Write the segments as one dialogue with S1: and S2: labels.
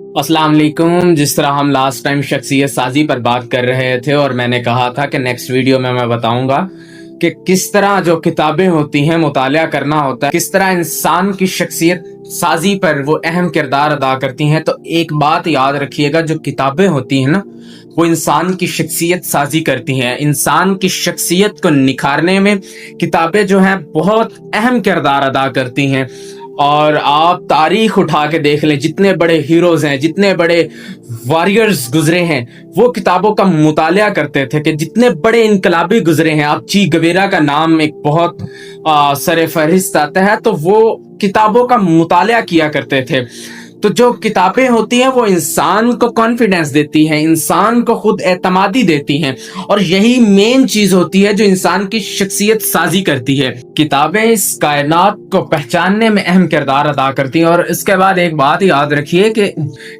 S1: अस्सलाम वालेकुम। जिस तरह हम लास्ट टाइम शख्सियत साजी पर बात कर रहे थे और मैंने कहा था कि नेक्स्ट वीडियो में मैं बताऊंगा कि किस तरह जो किताबें होती हैं मुतालिया करना होता है, किस तरह इंसान की शख्सियत साजी पर वो अहम किरदार अदा करती हैं। तो एक बात याद रखिएगा, जो किताबें होती हैं ना, वो इंसान की शख्सियत साजी करती हैं। इंसान की शख्सियत को निखारने में किताबें जो हैं बहुत अहम किरदार अदा करती हैं। और आप तारीख उठा के देख लें, जितने बड़े हीरोज हैं, जितने बड़े वॉरियर्स गुजरे हैं, वो किताबों का मुतालिया करते थे। कि जितने बड़े इनकलाबी गुजरे हैं, आप ची गवेरा का नाम एक बहुत सरे फहरिस्त आता है, तो वो किताबों का मुतालिया किया करते थे। तो जो किताबें होती हैं वो इंसान को कॉन्फिडेंस देती हैं, इंसान को खुद एतमादी देती हैं, और यही मेन चीज होती है जो इंसान की शख्सियत साजी करती है। किताबें इस कायनात को पहचानने में अहम किरदार अदा करती हैं। और इसके बाद एक बात याद रखिए कि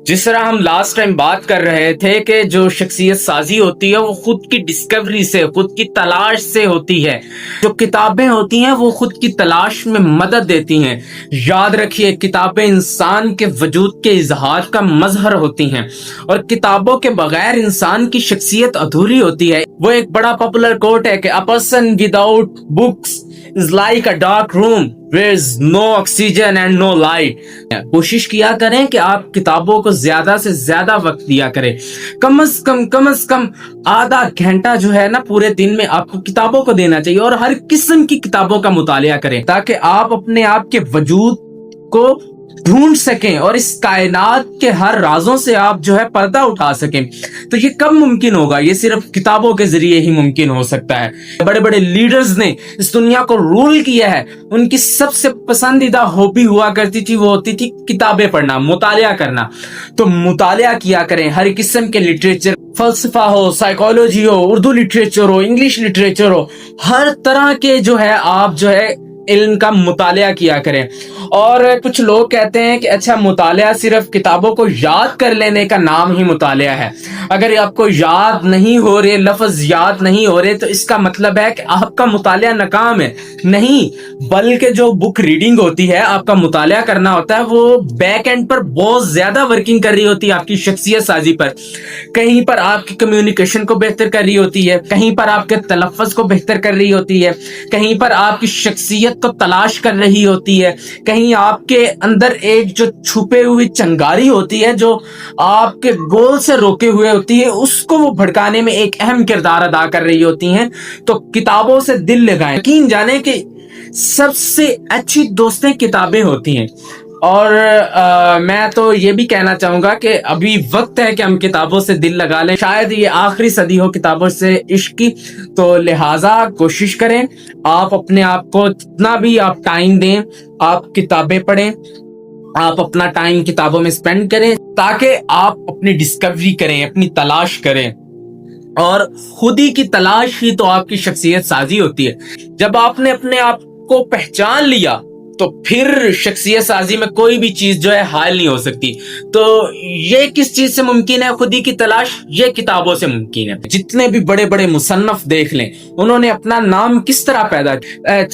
S1: जिस तरह हम लास्ट टाइम बात कर रहे थे कि जो शख्सियत साजी होती है वो खुद की डिस्कवरी से, खुद की तलाश से होती है। जो किताबें होती हैं वो खुद की तलाश में मदद देती हैं। याद रखिए, किताबें इंसान के वजूद के इजहार का मजहर होती हैं, और किताबों के बगैर इंसान की शख्सियत अधूरी होती है। वो एक बड़ा पॉपुलर कोट है कि a person without books is like a dark room where is no oxygen and no light. कोशिश किया करें कि आप किताबों को ज्यादा से ज्यादा वक्त दिया करें। कम से कम आधा घंटा जो है ना पूरे दिन में आपको किताबों को देना चाहिए, और हर किस्म की किताबों का मुतालिया करें ताकि आप अपने आप के वजूद को ढूंढ सकें और इस कायनात के हर राजों से आप जो है पर्दा उठा सकें। तो ये कब मुमकिन होगा? ये सिर्फ किताबों के जरिए ही मुमकिन हो सकता है। बड़े बड़े लीडर्स ने इस दुनिया को रूल किया है, उनकी सबसे पसंदीदा हॉबी हुआ करती थी, वो होती थी किताबें पढ़ना, मुतालिया करना। तो मुतालिया किया करें, हर किस्म के लिटरेचर, फलसफा हो, साइकोलॉजी हो, उर्दू लिटरेचर हो, इंग्लिश लिटरेचर हो, हर तरह के जो है आप जो है इल्म का मुतालिया किया करें। और कुछ लोग कहते हैं कि अच्छा, मुतालिया सिर्फ किताबों को याद कर लेने का नाम ही मुतालिया है। अगर आपको याद नहीं हो रहे, लफ्ज याद नहीं हो रहे, तो इसका मतलब है कि आपका मुतालिया नाकाम है। नहीं, बल्कि जो बुक रीडिंग होती है, आपका मुतालिया करना होता है, वो बैक एंड पर बहुत ज्यादा वर्किंग कर रही होती है आपकी शख्सियत साजी पर। कहीं पर आपकी कम्युनिकेशन को बेहतर कर रही होती है, कहीं पर आपके तलफ़्फ़ुज़ को बेहतर कर रही होती है, कहीं पर आपकी शख्सियत को तलाश कर रही होती है, कहीं आपके अंदर एक जो छुपे हुई चंगारी होती है जो आपके गोल से रोके हुए होती है, उसको वो भड़काने में एक अहम किरदार अदा कर रही होती हैं। तो किताबों से दिल लगाएं। यकीन जाने कि सबसे अच्छी दोस्तें किताबें होती हैं। और मैं तो ये भी कहना चाहूंगा कि अभी वक्त है कि हम किताबों से दिल लगा लें। शायद ये आखिरी सदी हो किताबों से इश्क की, तो लिहाजा कोशिश करें आप अपने आप को जितना भी आप टाइम दें, आप किताबें पढ़ें, आप अपना टाइम किताबों में स्पेंड करें, ताकि आप अपनी डिस्कवरी करें, अपनी तलाश करें। और खुद ही की तलाश ही तो आपकी शख्सियत साजी होती है। जब आपने अपने आप को पहचान लिया तो फिर शख्सियत साजी में कोई भी चीज जो है हायल नहीं हो सकती। तो ये किस चीज से मुमकिन है? खुद ही की तलाश, ये किताबों से मुमकिन है। जितने भी बड़े बड़े मुसन्नफ देख लें, उन्होंने अपना नाम किस तरह पैदा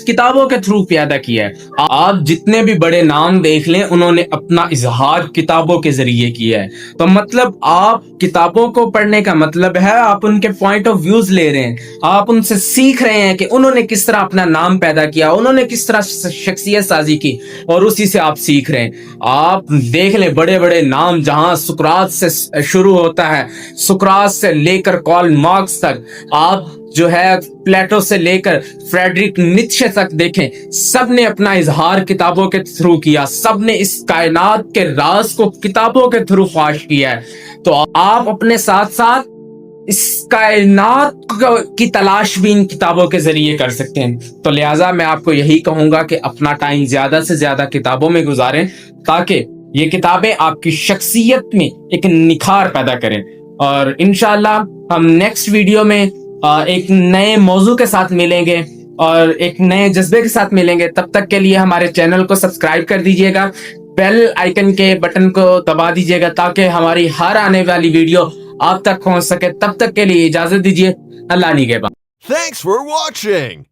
S1: किताबों के थ्रू पैदा किया है। आप जितने भी बड़े नाम देख लें, उन्होंने अपना इजहार किताबों के जरिए किया है। तो मतलब आप किताबों को पढ़ने का मतलब है आप उनके पॉइंट ऑफ व्यूज ले रहे हैं, आप उनसे सीख रहे हैं कि उन्होंने किस तरह अपना नाम पैदा किया, उन्होंने किस तरह शख्सियत साजी की, और उसी से आप सीख रहे हैं। आप देख लें बड़े बड़े नाम, जहां सुकरात से शुरू होता है, सुकरात से लेकर कार्ल मार्क्स तक, आप जो है प्लेटो से लेकर फ्रेडरिक नीत्शे तक देखें, सब ने अपना इजहार किताबों के थ्रू किया। सब ने इस कायनात के राज को किताबों के थ्रू फाश किया है। तो आप अपने साथ साथ इस कायनात की तलाश भी इन किताबों के जरिए कर सकते हैं। तो लिहाजा मैं आपको यही कहूंगा कि अपना टाइम ज्यादा से ज्यादा किताबों में गुजारें, ताकि ये किताबें आपकी शख्सियत में एक निखार पैदा करें। और इंशाल्लाह हम नेक्स्ट वीडियो में एक नए मौजू के साथ मिलेंगे और एक नए जज्बे के साथ मिलेंगे। तब तक के लिए हमारे चैनल को सब्सक्राइब कर दीजिएगा, बेल आइकन के बटन को दबा दीजिएगा, ताकि हमारी हर आने वाली वीडियो आप तक पहुंच सके। तब तक के लिए इजाजत दीजिए। अल्लाह निगहबान।
S2: Thanks for watching.